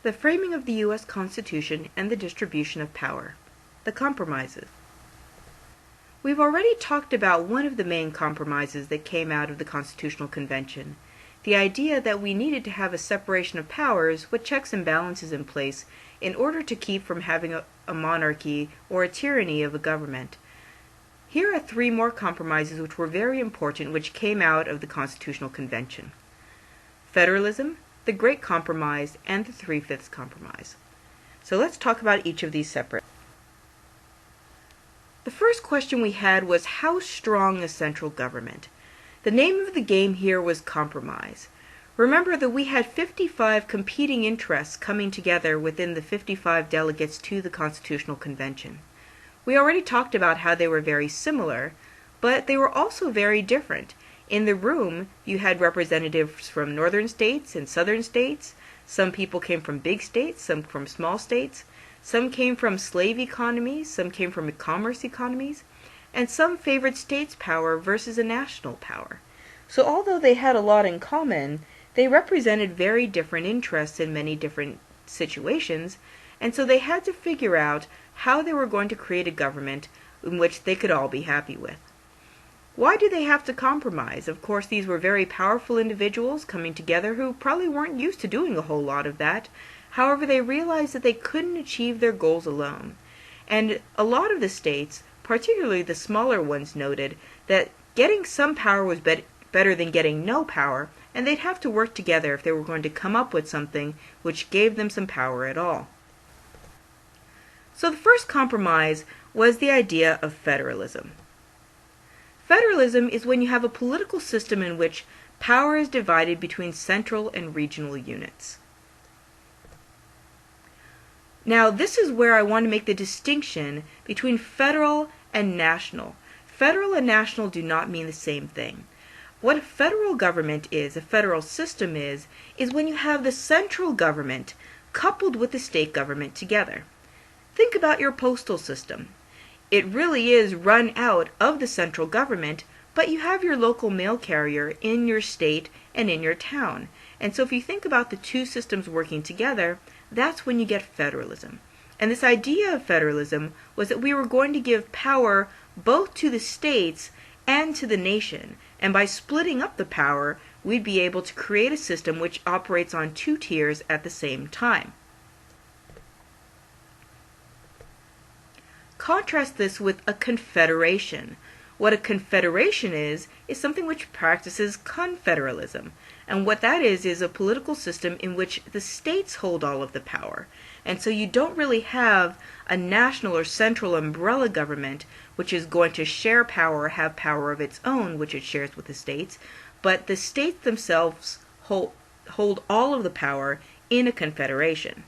The framing of the U.S. Constitution and the distribution of power. The compromises. We've already talked about one of the main compromises that came out of the Constitutional Convention, the idea that we needed to have a separation of powers with checks and balances in place in order to keep from having a monarchy or a tyranny of a government. Here are three more compromises which were very important which came out of the Constitutional Convention. Federalism, the Great Compromise, and the Three-Fifths Compromise. So let's talk about each of these separate. The first question we had was how strong is central government? The name of the game here was compromise. Remember that we had 55 competing interests coming together within the 55 delegates to the Constitutional Convention. We already talked about how they were very similar, but they were also very different. In the room, you had representatives from northern states and southern states. Some people came from big states, some from small states. Some came from slave economies, some came from commerce economies, and some favored states' power versus a national power. So although they had a lot in common, they represented very different interests in many different situations, and so they had to figure out how they were going to create a government in which they could all be happy with. Why do they have to compromise? Of course, these were very powerful individuals coming together who probably weren't used to doing a whole lot of that. However, they realized that they couldn't achieve their goals alone. And a lot of the states, particularly the smaller ones, noted that getting some power was better than getting no power, and they'd have to work together if they were going to come up with something which gave them some power at all. So the first compromise was the idea of federalism. Federalism is when you have a political system in which power is divided between central and regional units. Now, this is where I want to make the distinction between federal and national. Federal and national do not mean the same thing. What a federal government is, a federal system is when you have the central government coupled with the state government together. Think about your postal system. It really is run out of the central government, but you have your local mail carrier in your state and in your town. And so if you think about the two systems working together, that's when you get federalism. And this idea of federalism was that we were going to give power both to the states and to the nation. And by splitting up the power, we'd be able to create a system which operates on two tiers at the same time. Contrast this with a confederation. What a confederation is something which practices confederalism. And what that is a political system in which the states hold all of the power. And so you don't really have a national or central umbrella government which is going to share power or have power of its own, which it shares with the states, but the states themselves hold all of the power in a confederation.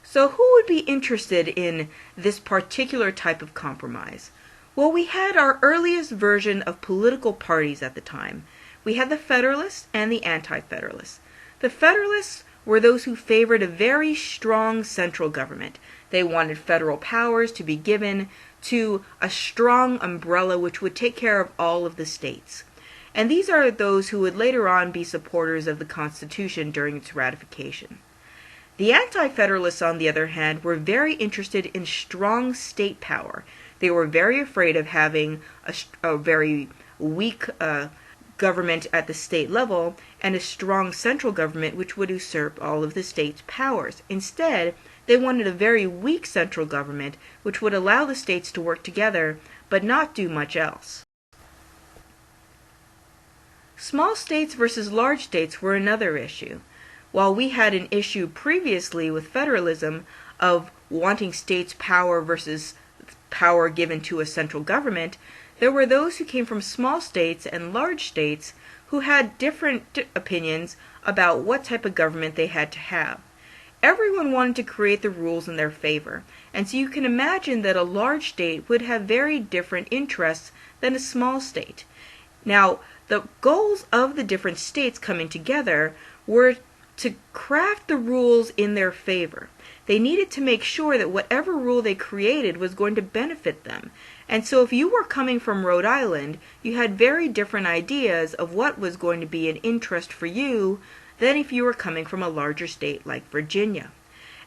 So who would be interested in this particular type of compromise? Well, we had our earliest version of political parties at the time. We had the Federalists and the Anti-Federalists. The Federalists were those who favored a very strong central government. They wanted federal powers to be given to a strong umbrella which would take care of all of the states. And these are those who would later on be supporters of the Constitution during its ratification. The Anti-Federalists, on the other hand, were very interested in strong state power. They were very afraid of having a very weak government at the state level and a strong central government which would usurp all of the state's powers. Instead, they wanted a very weak central government which would allow the states to work together but not do much else. Small states versus large states were another issue. While we had an issue previously with federalism of wanting states' power versus power given to a central government, there were those who came from small states and large states who had different opinions about what type of government they had to have. Everyone wanted to create the rules in their favor, and so you can imagine that a large state would have very different interests than a small state. Now, the goals of the different states coming together were to craft the rules in their favor. They needed to make sure that whatever rule they created was going to benefit them. And so if you were coming from Rhode Island, you had very different ideas of what was going to be an interest for you than if you were coming from a larger state like Virginia.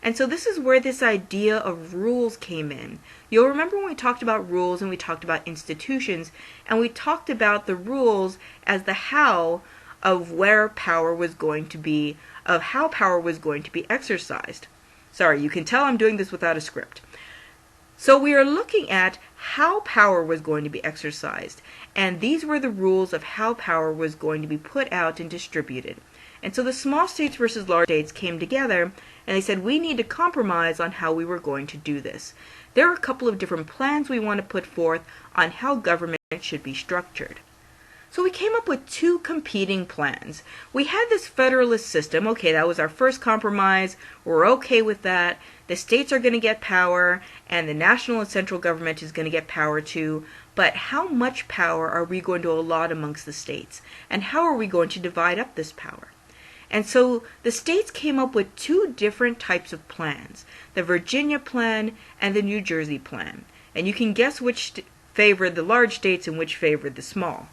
And so this is where this idea of rules came in. You'll remember when we talked about rules and we talked about institutions, and we talked about the rules as the how of where power was going to be, of how power was going to be exercised. Sorry, you can tell I'm doing this without a script. So we are looking at how power was going to be exercised, and these were the rules of how power was going to be put out and distributed. And so the small states versus large states came together, and they said we need to compromise on how we were going to do this. There are a couple of different plans we want to put forth on how government should be structured. So we came up with two competing plans. We had this federalist system. Okay, that was our first compromise. We're okay with that. The states are going to get power, and the national and central government is going to get power too. But how much power are we going to allot amongst the states? And how are we going to divide up this power? And so the states came up with two different types of plans, the Virginia plan and the New Jersey plan. And you can guess which favored the large states and which favored the small.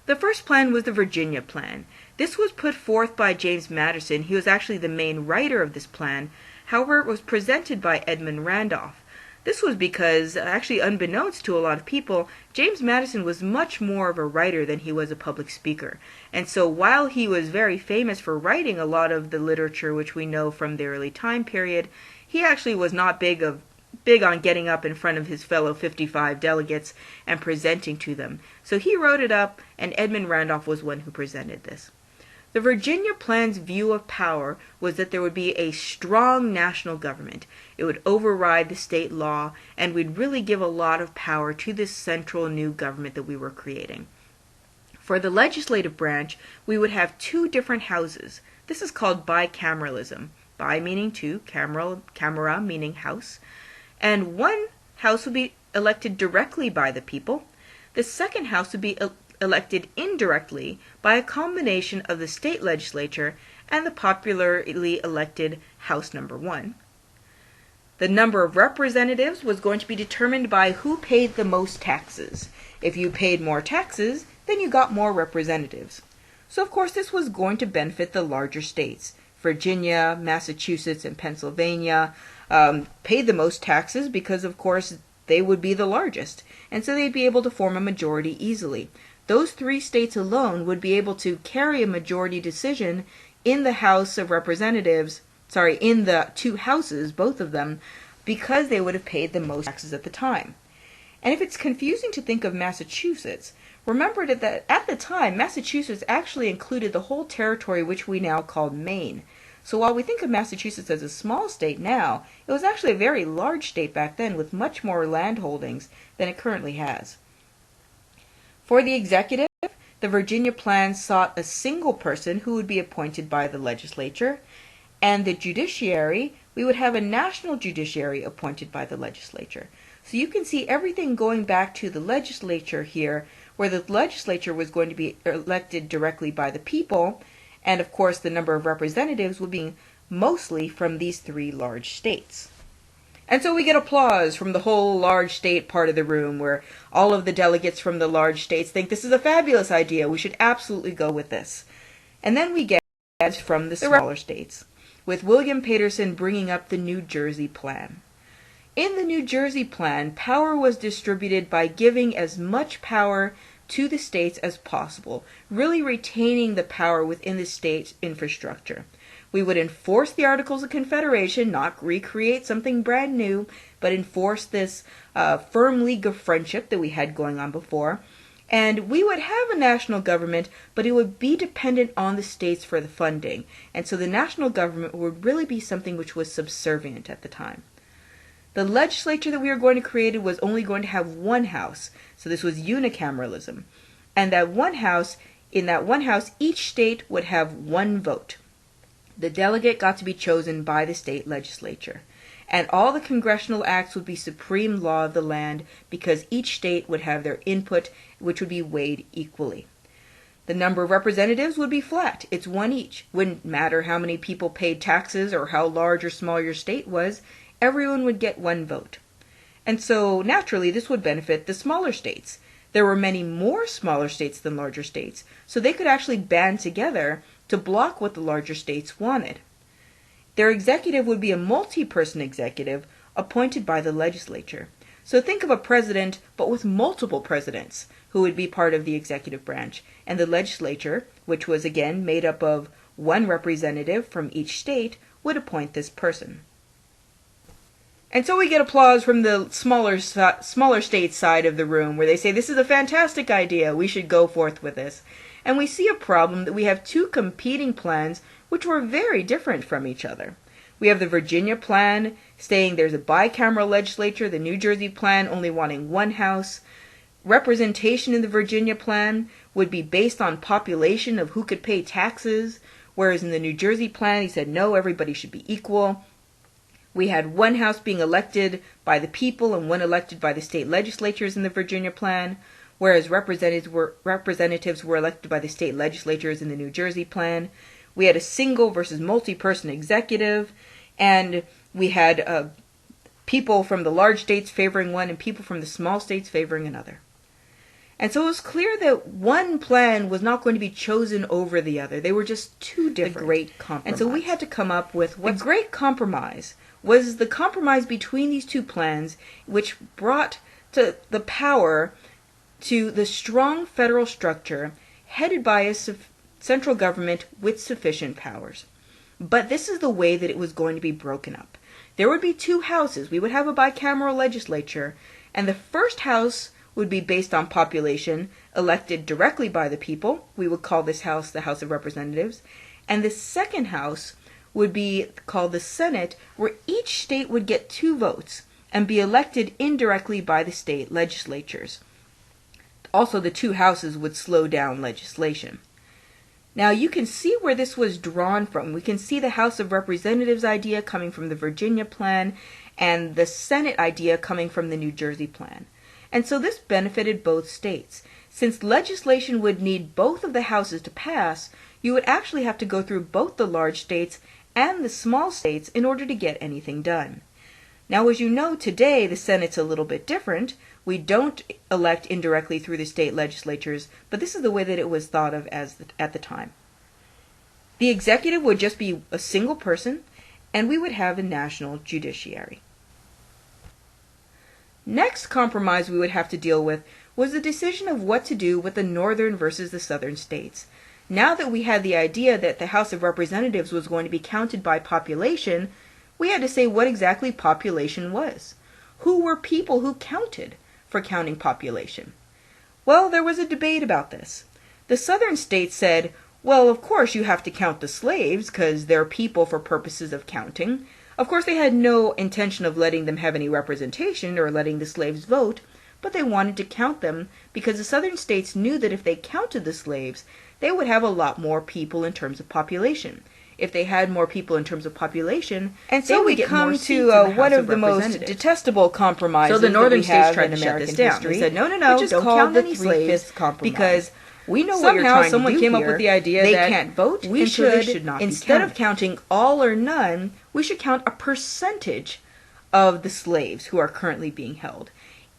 The first plan was the Virginia plan. This was put forth by James Madison. He was actually the main writer of this plan. However, it was presented by Edmund Randolph. This was because, actually unbeknownst to a lot of people, James Madison was much more of a writer than he was a public speaker. And so while he was very famous for writing a lot of the literature which we know from the early time period, he actually was not big on getting up in front of his fellow 55 delegates and presenting to them. So he wrote it up, and Edmund Randolph was one who presented this. The Virginia plan's view of power was that there would be a strong national government. It would override the state law and would really give a lot of power to this central new government that we were creating. For the legislative branch, we would have two different houses. This is called bicameralism. Bi meaning two, camera meaning house. And one house would be elected directly by the people. The second house would be elected indirectly by a combination of the state legislature and the popularly elected House number 1. The number of representatives was going to be determined by who paid the most taxes. If you paid more taxes, then you got more representatives. So of course this was going to benefit the larger states. Virginia, Massachusetts, and Pennsylvania paid the most taxes because of course they would be the largest, and so they'd be able to form a majority easily. Those three states alone would be able to carry a majority decision in the House of Representatives, in the two houses, both of them, because they would have paid the most taxes at the time. And if it's confusing to think of Massachusetts, remember that at the time, Massachusetts actually included the whole territory which we now call Maine. So while we think of Massachusetts as a small state now, it was actually a very large state back then with much more land holdings than it currently has. For the executive, the Virginia plan sought a single person who would be appointed by the legislature, and the judiciary, we would have a national judiciary appointed by the legislature. So you can see everything going back to the legislature here, where the legislature was going to be elected directly by the people, and of course the number of representatives would be mostly from these three large states. And so we get applause from the whole large state part of the room, where all of the delegates from the large states think this is a fabulous idea, we should absolutely go with this. And then we get from the smaller states, with William Paterson bringing up the New Jersey plan. In the New Jersey plan, power was distributed by giving as much power to the states as possible, really retaining the power within the state's infrastructure. We would enforce the Articles of Confederation, not recreate something brand new, but enforce this firm league of friendship that we had going on before. And we would have a national government, but it would be dependent on the states for the funding. And so the national government would really be something which was subservient at the time. The legislature that we were going to create was only going to have one house. So this was unicameralism. And that one house, in that one house, each state would have one vote. The delegate got to be chosen by the state legislature. And all the congressional acts would be supreme law of the land because each state would have their input, which would be weighed equally. The number of representatives would be flat. It's one each. Wouldn't matter how many people paid taxes or how large or small your state was. Everyone would get one vote. And so naturally this would benefit the smaller states. There were many more smaller states than larger states, so they could actually band together to block what the larger states wanted. Their executive would be a multi-person executive appointed by the legislature. So think of a president, but with multiple presidents who would be part of the executive branch. And the legislature, which was again made up of one representative from each state, would appoint this person. And so we get applause from the smaller state side of the room, where they say, this is a fantastic idea, we should go forth with this. And we see a problem that we have two competing plans which were very different from each other. We have the Virginia plan saying there's a bicameral legislature, the New Jersey plan only wanting one house. Representation in the Virginia plan would be based on population of who could pay taxes, whereas in the New Jersey plan he said no, everybody should be equal. We had one house being elected by the people and one elected by the state legislatures in the Virginia plan, whereas representatives were elected by the state legislatures in the New Jersey plan. We had a single versus multi-person executive, and we had people from the large states favoring one and people from the small states favoring another. And so it was clear that one plan was not going to be chosen over the other. They were just too different. The Great Compromise. And so we had to come up with what the Great Compromise was, the compromise between these two plans, which brought to the power to the strong federal structure headed by a central government with sufficient powers. But this is the way that it was going to be broken up. There would be two houses. We would have a bicameral legislature, and the first house would be based on population, elected directly by the people. We would call this house the House of Representatives. And the second house would be called the Senate, where each state would get 2 votes and be elected indirectly by the state legislatures. Also, the 2 houses would slow down legislation. Now, you can see where this was drawn from. We can see the House of Representatives idea coming from the Virginia plan and the Senate idea coming from the New Jersey plan. And so this benefited both states. Since legislation would need both of the houses to pass, you would actually have to go through both the large states and the small states in order to get anything done. Now, as you know, today the Senate's a little bit different. We don't elect indirectly through the state legislatures, but this is the way that it was thought of at the time. The executive would just be a single person, and we would have a national judiciary. Next compromise we would have to deal with was the decision of what to do with the northern versus the southern states. Now that we had the idea that the House of Representatives was going to be counted by population, we had to say what exactly population was. Who were people who counted for counting population? Well, there was a debate about this. The southern states said, well, of course you have to count the slaves because they're people for purposes of counting. Of course, they had no intention of letting them have any representation or letting the slaves vote, but they wanted to count them because the southern states knew that if they counted the slaves, they would have a lot more people in terms of population. If they had more people in terms of population, and so we come to one of the most detestable compromises. So the northern states tried to shut this down. They said, no, don't count any slaves because we know what you're trying to do. Someone came up with the idea that they can't vote, we should not, instead of counting all or none, we should count a percentage of the slaves who are currently being held.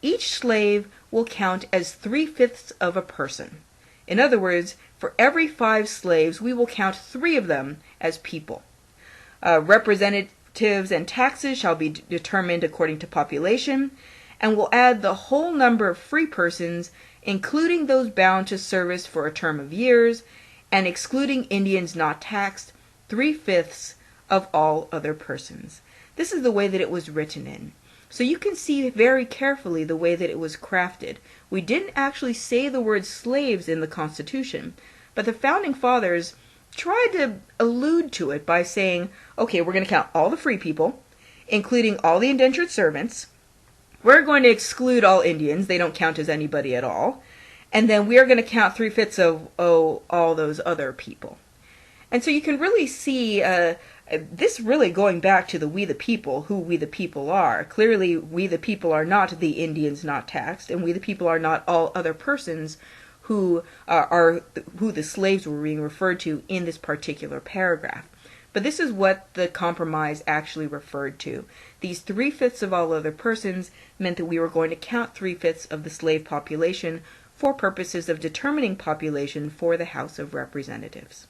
Each slave will count as 3/5 of a person. In other words, for every 5 slaves, we will count 3 of them as people. Representatives and taxes shall be determined according to population, and will add the whole number of free persons, including those bound to service for a term of years, and excluding Indians not taxed, 3/5 of all other persons. This is the way that it was written in. So you can see very carefully the way that it was crafted. We didn't actually say the word slaves in the Constitution, but the Founding Fathers tried to allude to it by saying, okay, we're going to count all the free people, including all the indentured servants. We're going to exclude all Indians. They don't count as anybody at all. And then we are going to count 3/5 of all those other people. And so you can really see this really going back to the we the people, who we the people are. Clearly, we the people are not the Indians not taxed, and we the people are not all other persons who who the slaves were being referred to in this particular paragraph. But this is what the compromise actually referred to. These 3/5 of all other persons meant that we were going to count 3/5 of the slave population for purposes of determining population for the House of Representatives.